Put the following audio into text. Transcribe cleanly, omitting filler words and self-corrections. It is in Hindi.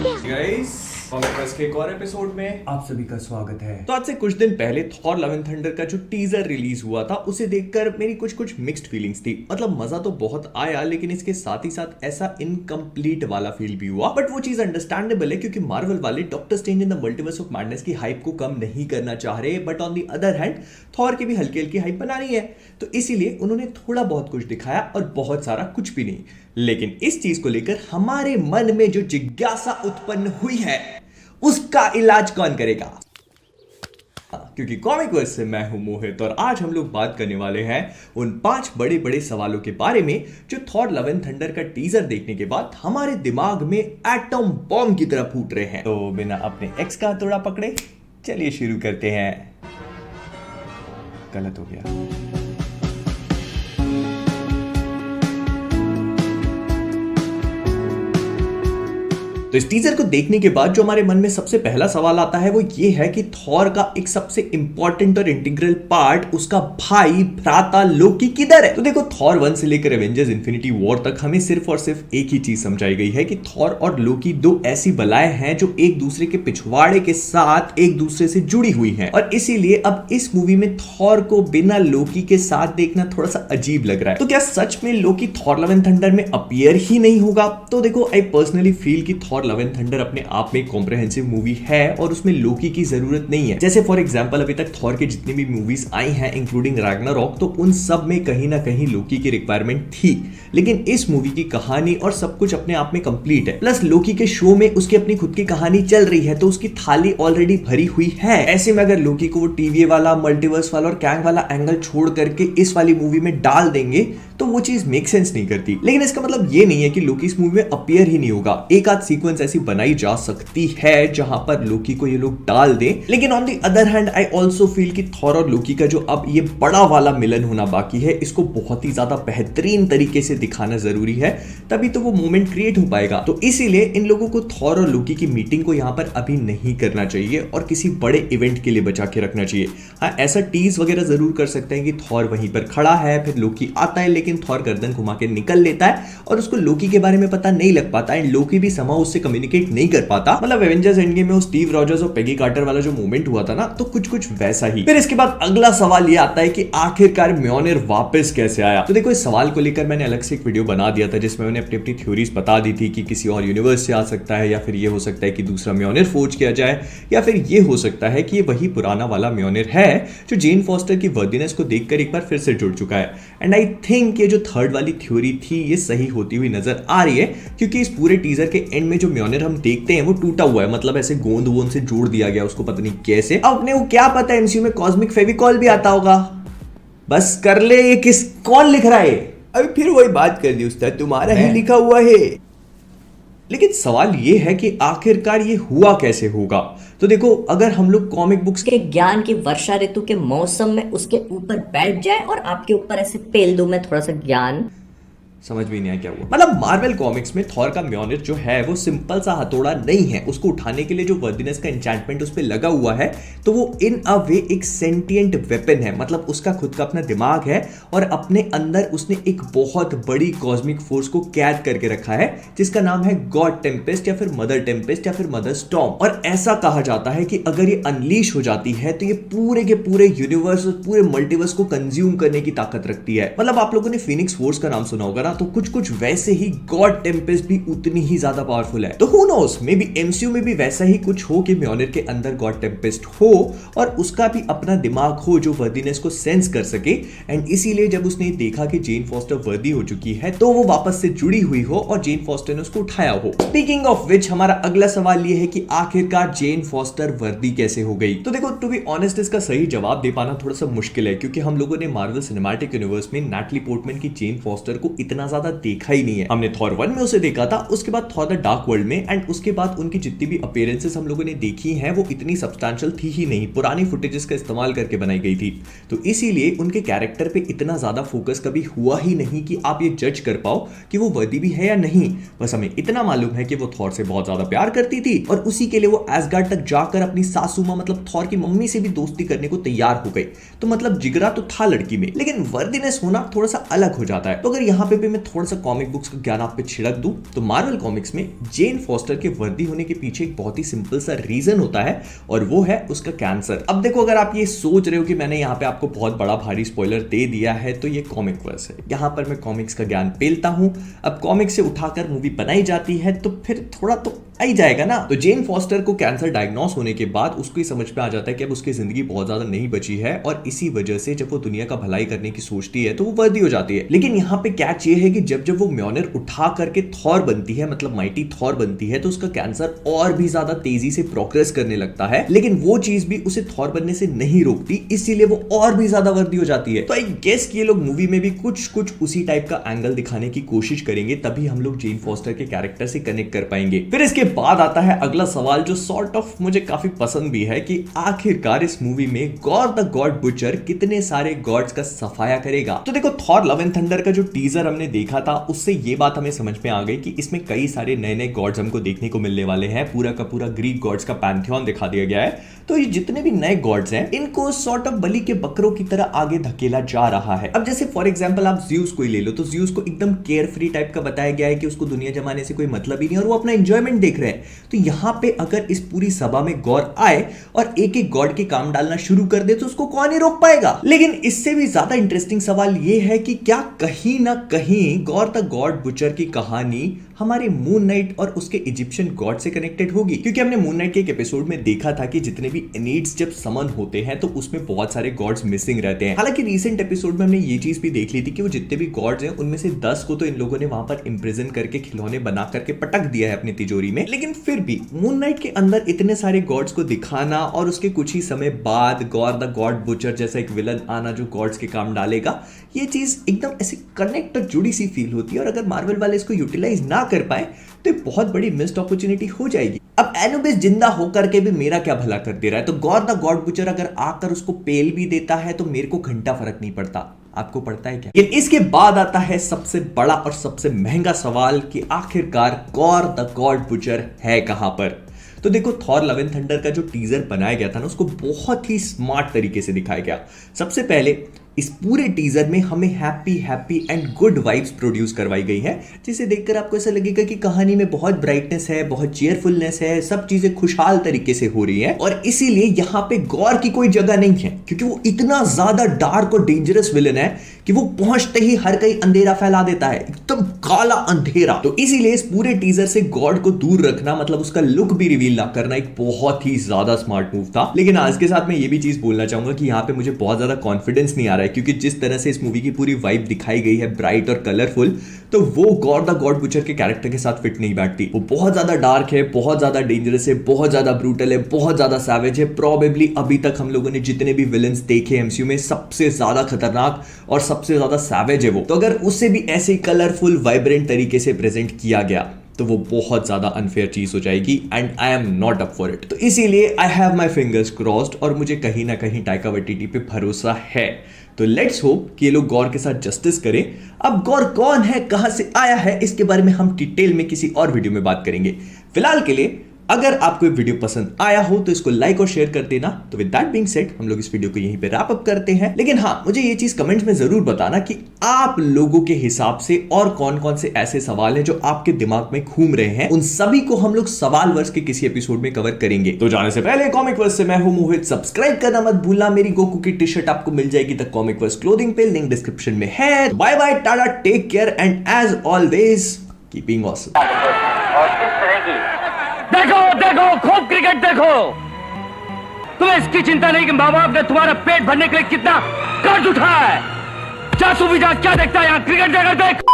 गाइस कॉमिक के एक और एपिसोड में आप सभी का स्वागत है। तो आज से कुछ दिन पहले थॉर लव एंड थंडर का जो टीजर रिलीज हुआ था उसे देखकर मेरी कुछ मिक्स्ड फीलिंग्स थी। मतलब मजा तो बहुत आया, लेकिन इसके साथ ही साथ ऐसा इनकम्प्लीट वाला फील भी हुआ। बट वो चीज अंडरस्टैंडेबल है क्योंकि मार्वल वाले doctor strange in the multiverse of madness की हाइप को कम नहीं करना चाह रहे, but on the other hand Thor की भी हल्की हल्की हाइप बनानी है, तो इसीलिए उन्होंने थोड़ा बहुत कुछ दिखाया और बहुत सारा कुछ भी नहीं। लेकिन इस चीज को लेकर हमारे मन में जो जिज्ञासा उत्पन्न हुई है उसका इलाज कौन करेगा? क्योंकि कॉमिक वर्स से मैं हूं मोहित और आज हम लोग बात करने वाले हैं उन 5 बड़े बड़े सवालों के बारे में जो थॉर लव एंड थंडर का टीजर देखने के बाद हमारे दिमाग में एटम बॉम्ब की तरह फूट रहे हैं। तो बिना अपने एक्स का हथौड़ा पकड़े चलिए शुरू करते हैं। गलत हो गया। तो इस टीजर को देखने के बाद जो हमारे मन में सबसे पहला सवाल आता है वो ये है कि थॉर का एक सबसे इंपॉर्टेंट और इंटीग्रल पार्ट उसका भाई भ्राता लोकी किधर है? तो देखो, थॉर 1 से लेकर एवेंजर्स इन्फिनिटी वॉर तक हमें सिर्फ और सिर्फ एक ही चीज समझाई गई है कि थॉर और लोकी दो ऐसी बलाएं हैं जो एक दूसरे के पिछवाड़े के साथ एक दूसरे से जुड़ी हुई हैं, और इसीलिए अब इस मूवी में थॉर को बिना लोकी के साथ देखना थोड़ा सा अजीब लग रहा है। तो क्या सच में Loki Thor love and thunder में अपीयर ही नहीं होगा? तो देखो, आई पर्सनली फील कि थॉर लव एंड थंडर अपने आप में कॉम्प्रिहेंसिव मूवी है और उसमें लोकी की जरूरत नहीं है। जैसे फॉर एग्जांपल अभी तक थॉर के जितनी भी मूवीज आई हैं इंक्लूडिंग रैग्नारॉक, तो उन सब में कहीं ना कहीं लोकी की रिक्वायरमेंट थी, लेकिन इस मूवी की कहानी और सब कुछ अपने आप में कंप्लीट है। प्लस लोकी के शो में उसकी अपनी खुद की कहानी चल रही है, तो उसकी थाली ऑलरेडी भरी हुई है। ऐसे में अगर लोकी को वो टीवी वाला, मल्टीवर्स वाला और कैंग वाला एंगल छोड़ करके इस वाली मूवी में डाल देंगे तो वो चीज मेक सेंस नहीं करती। लेकिन इसका मतलब ये नहीं है कि लोकी इस मूवी में अपीयर ही नहीं होगा। एक आध सीक्वेंस ऐसी बनाई जा सकती है जहां पर लोकी को ये लोग डाल दें, लेकिन on the other hand I also feel कि थॉर और लोकी का जो अब ये बड़ा वाला मिलन होना बाकी है, इसको बहुत ही ज्यादा बेहतरीन तरीके से दिखाना जरूरी है, तभी तो वो मोमेंट क्रिएट हो पाएगा। तो इसीलिए इन लोगों को थॉर और लोकी की मीटिंग को यहां पर अभी नहीं करना चाहिए और किसी बड़े इवेंट के लिए बचा के रखना चाहिए। हाँ, ऐसा टीज वगैरह जरूर कर सकते हैं कि थॉर वहीं पर खड़ा है, फिर लोकी आता है, लेकिन थॉर गर्दन घुमा के निकल लेता है और उसको लोकी के बारे में पता नहीं लग पाता एंड लोकी भी समाउ उससे कम्युनिकेट नहीं कर पाता। मतलब एवेंजर्स एंड गेम में वो स्टीव रॉजर्स और पेगी कार्टर वाला जो मोमेंट हुआ था ना, तो कुछ वैसा ही। फिर इसके बाद अगला सवाल ये आता है कि आखिरकार म्योनिर वापस कैसे आया? तो देखो, इस सवाल को लेकर मैंने अलग से एक वीडियो बना दिया था जिसमें मैंने अपनी अपनी थ्योरीज बता दी थी कि किसी और यूनिवर्स से आ सकता है, या फिर ये हो सकता है कि दूसरा म्योनिर फोर्ज किया जाए, या फिर ये हो सकता है कि ये वही पुराना वाला म्योनिर है जो जेन फॉस्टर की वर्दीनेस को देखकर एक बार फिर से जुड़ चुका है। एंड आई थिंक ये जो थर्ड वाली थ्योरी थी ये सही होती हुई नजर आ रही है, क्योंकि इस पूरे टीजर के एंड में जो म्योनिर हम देखते हैं वो टूटा हुआ है। मतलब ऐसे गोंद वोंद से जोड़ दिया गया उसको, पता नहीं कैसे। अब अपने को क्या पता है एमसीयू में कॉस्मिक फेविकॉल भी आता होगा। बस कर ले, ये किस कौन लिख रहा है? अभी फिर वही बात कर दी उस्ताद, तुम्हारा ही लिखा हुआ है। लेकिन सवाल ये है कि आखिरकार ये हुआ कैसे होगा? तो देखो, अगर हम लोग कॉमिक बुक्स के ज्ञान की वर्षा ऋतु के मौसम में उसके ऊपर बैठ जाए और आपके ऊपर ऐसे पेल दूं मैं थोड़ा सा ज्ञान, समझ भी नहीं आया क्या हुआ। मतलब मार्वल कॉमिक्स में थॉर का म्योनिर जो है वो सिंपल सा हथौड़ा नहीं है। उसको उठाने के लिए जो वर्दीनेस का एन्चैंटमेंट उस पे लगा हुआ है, तो वो इन अ वे एक सेंटिएंट वेपन है। मतलब उसका खुद का अपना दिमाग है और अपने अंदर उसने एक बहुत बड़ी कॉस्मिक फोर्स को कैद करके रखा है जिसका नाम है गॉड टेम्पेस्ट या फिर मदर टेम्पेस्ट या फिर मदर स्टॉर्म। और ऐसा कहा जाता है कि अगर ये अनलीश हो जाती है तो ये पूरे के पूरे यूनिवर्स और पूरे मल्टीवर्स को कंज्यूम करने की ताकत रखती है। मतलब आप लोगों ने फिनिक्स फोर्स का नाम सुना होगा, तो कुछ वैसे ही गॉड टेम्पेस्ट भी उतनी ही ज्यादा पावरफुल है। तो who knows, may be MCU में भी वैसा ही कुछ हो कि म्योनिर के अंदर गॉड टेम्पेस्ट हो और उसका भी अपना दिमाग हो जो वर्दीनेस को सेंस कर सके। एंड इसीलिए जब उसने देखा कि जेन फॉस्टर वर्दी हो चुकी है तो वो वापस से जुड़ी हुई हो और जेन फॉस्टर ने उसको उठाया हो। स्पीकिंग ऑफ विच, हमारा अगला सवाल ये है कि आखिरकार जेन फॉस्टर वर्दी कैसे हो गई? तो देखो, टू बी ऑनेस्ट इसका सही जवाब दे पाना थोड़ा सा मुश्किल है, क्योंकि हम लोगों ने मार्वल सिनेमैटिक यूनिवर्स में नैटली पोर्टमैन की जेन फॉस्टर को इतना ज्यादा देखा ही नहीं है। हमने थॉर 1 में उसे देखा था, उसके बाद थॉर द डार्क वर्ल्ड में, एंड उसके बाद उनकी जितनी भी अपीयरेंसेस हम लोगों ने देखी हैं वो इतनी सब्सटैंशियल थी ही नहीं, पुरानी फुटेजेस का इस्तेमाल करके बनाई गई थी। तो इसीलिए उनके कैरेक्टर पे इतना ज्यादा फोकस कभी हुआ ही नहीं कि आप ये जज कर पाओ कि वो वर्दी भी है या नहीं। बस हमें इतना मालूम है कि वो थॉर से बहुत ज्यादा प्यार करती थी और उसी के लिए वो एसगार्ड तक जाकर अपनी सासू मां मतलब थॉर की मम्मी से भी दोस्ती करने को तैयार हो गई। तो मतलब जिगरा तो था लड़की में, लेकिन वर्दीनेस होना थोड़ा सा अलग हो जाता है। तो अगर यहाँ पे भी मैं थोड़ा सा कॉमिक बुक्स का ज्ञान आप पे छिड़क दूं तो मार्वल कॉमिक्स में जेन फॉस्टर के वर्दी होने के पीछे एक बहुत ही सिंपल सा रीजन होता है और वो है उसका कैंसर। अब देखो, अगर आप ये सोच रहे हो कि मैंने यहाँ पे आपको बहुत बड़ा भारी स्पॉइलर दे दिया है, तो ये कॉमिक वर्स है, यहाँ पर मैं कॉमिक्स का ज्ञान पेलता हूं। अब कॉमिक्स से उठाकर मूवी बनाई जाती है तो फिर थोड़ा तो आ ही जाएगा ना। तो जेन फॉस्टर को कैंसर डायग्नोस होने के बाद उसको ही समझ में आ जाता है कि अब उसकी जिंदगी बहुत ज्यादा नहीं बची है और इसी वजह से जब वो दुनिया का भलाई करने की सोचती है तो वो वर्दी हो जाती है। लेकिन यहाँ पे कैच ये है कि जब वो म्योनिर उठा करके थॉर बनती है, मतलब माइटी थॉर बनती है, तो उसका कैंसर और भी ज्यादा तेजी से प्रोग्रेस करने लगता है। लेकिन वो चीज भी उसे थॉर बनने से नहीं रोकती, इसीलिए वो और भी ज्यादा वर्दी हो जाती है। तो आई गेस कि ये लोग मूवी में भी कुछ उसी टाइप का एंगल दिखाने की कोशिश करेंगे, तभी हम लोग जेन फॉस्टर के कैरेक्टर से कनेक्ट कर पाएंगे। फिर इसके बाद आता है अगला सवाल जो सॉर्ट ऑफ मुझे काफी पसंद भी है कि आखिरकार इस मूवी में गॉर द गॉड बुचर कितने सारे गॉड्स का सफाया करेगा। तो देखो, थॉर लव एंड थंडर का जो टीजर हमने देखा था उससे ये बात हमें समझ में आ गई कि इसमें कई सारे नए नए गॉड्स हमको देखने को मिलने वाले हैं। पूरा का पूरा ग्रीक गॉड्स का पैंथियन दिखा दिया गया है। तो ये जितने भी नए गॉड्स हैं इनको सॉर्ट ऑफ बलि के बकरों की तरह आगे धकेला जा रहा है। अब जैसे फॉर एग्जांपल आप ज़्यूस को ही ले लो, तो ज़्यूस को एकदम केयर फ्री टाइप का बताया गया है कि उसको दुनिया जमाने से कोई मतलब ही नहीं और वो अपना एंजॉयमेंट देख रहे हैं। तो यहाँ पे अगर इस पूरी सभा में गौर आए और एक एक गॉड के काम डालना शुरू कर दे तो उसको कौन ही रोक पाएगा। लेकिन इससे भी ज्यादा इंटरेस्टिंग सवाल यह है कि क्या कहीं ना कहीं गॉर द गॉड बुचर की कहानी हमारे मून नाइट और उसके इजिप्शियन गॉड से कनेक्टेड होगी, क्योंकि हमने मून नाइट के एक एपिसोड में देखा था कि जितने भी एनीड्स जब समन होते हैं तो उसमें बहुत सारे गॉड्स मिसिंग रहते हैं। हालांकि रीसेंट एपिसोड में हमने ये चीज भी देख ली थी कि वो जितने भी गॉड्स हैं उनमें से 10 को तो इन लोगों ने वहां पर इंप्रिजन करके खिलौने बना करके पटक दिया है अपनी तिजोरी में। लेकिन फिर भी मून नाइट के अंदर इतने सारे गॉड्स को दिखाना और उसके कुछ ही समय बाद गॉर द गॉड बुचर जैसा एक विलन आना जो गॉड्स के काम डालेगा, ये चीज एकदम ऐसे कनेक्ट और जुड़ी सी फील होती है। और अगर मार्वल वाले इसको यूटिलाइज ना कर पाए तो बहुत बड़ी मिस्ड अपॉर्चुनिटी हो जाएगी। अब एनुबिस जिंदा होकर के भी मेरा क्या भला कर दे रहा है, तो गॉर द गॉड बुचर अगर आकर उसको पेल भी देता है तो मेरे को घंटा फर्क नहीं पड़ता। आपको पड़ता है क्या? लेकिन इसके बाद आता है सबसे बड़ा और सबसे महंगा सवाल कि आखिरकार गॉर द गॉड बुचर है कहां पर। तो देखो, थॉर लव एंड थंडर का जो टीजर बनाया गया था ना, उसको बहुत ही स्मार्ट तरीके से दिखाया गया। सबसे पहले इस पूरे टीजर में हमें happy and good vibes produce करवाई गई है, जिसे देखकर आपको ऐसा लगेगा कि कहानी में बहुत ब्राइटनेस है, बहुत चीयरफुलनेस है, सब चीजें खुशहाल तरीके से हो रही हैं। और इसीलिए यहाँ पे गौर की कोई जगह नहीं है, क्योंकि वो इतना ज्यादा डार्क और डेंजरस विलन है कि वो पहुंचते ही हर कहीं अंधेरा फैला देता है, एकदम काला अंधेरा। तो इसीलिए इस पूरे टीजर से गॉड को दूर रखना, मतलब उसका लुक भी रिवील ना करना, एक बहुत ही ज्यादा स्मार्ट मूव था। लेकिन आज के साथ मैं ये भी चीज बोलना चाहूंगा कि यहाँ पे मुझे बहुत ज्यादा कॉन्फिडेंस नहीं आ रहा है, क्योंकि जिस तरह से इस मूवी की पूरी वाइब दिखाई गई है, ब्राइट और कलरफुल, तो वो गॉर द गॉड बुचर के कैरेक्टर के साथ फिट नहीं बैठती। वो बहुत ज्यादा डार्क है, बहुत ज्यादा डेंजरस है, बहुत ज्यादा ब्रूटल है, बहुत ज्यादा सैवेज है। प्रोबेबली अभी तक हम लोगों ने जितने भी विलन्स देखे एमसीयू में, सबसे ज्यादा खतरनाक और सबसे ज्यादा सैवेज है वो। तो अगर उससे भी ऐसे कलरफुल वाइब्रेंट तरीके से प्रेजेंट किया गया तो वो बहुत ज्यादा अनफेयर चीज हो जाएगी, and I am not up for it. तो इसीलिए I have my fingers crossed और मुझे कहीं ना कहीं टाइका वाइटिटी पे भरोसा है। तो लेट्स होप कि ये लोग गौर के साथ जस्टिस करें। अब गौर कौन है, कहां से आया है, इसके बारे में हम डिटेल में किसी और वीडियो में बात करेंगे। फिलहाल के लिए अगर आपको ये वीडियो पसंद आया हो तो इसको लाइक और शेयर कर देना। तो विद दैट बीइंग सेड हम लोग इस वीडियो को यहीं पे रैप अप करते हैं। लेकिन हाँ, मुझे ये चीज कमेंट्स में जरूर बताना कि आप लोगों के हिसाब से और कौन कौन से ऐसे सवाल हैं जो आपके दिमाग में घूम रहे हैं। उन सभी को हम लोग सवाल वर्स के किसी एपिसोड में कवर करेंगे। तो जाने से पहले कॉमिक वर्स से मैं हूं मोहित, सब्सक्राइब करना मत भूलना। मेरी गोकू की टी शर्ट आपको मिल जाएगी द कॉमिक वर्स क्लोथिंग पे, लिंक डिस्क्रिप्शन में है। Bye bye, tata, take care and as always keeping awesome. देखो देखो, खूब क्रिकेट देखो। तुम्हें इसकी चिंता नहीं कि माँ बाप ने तुम्हारा पेट भरने के लिए कितना कर्ज उठाया है। जा तू भी जा, क्या देखता है यहाँ, क्रिकेट देखा देख।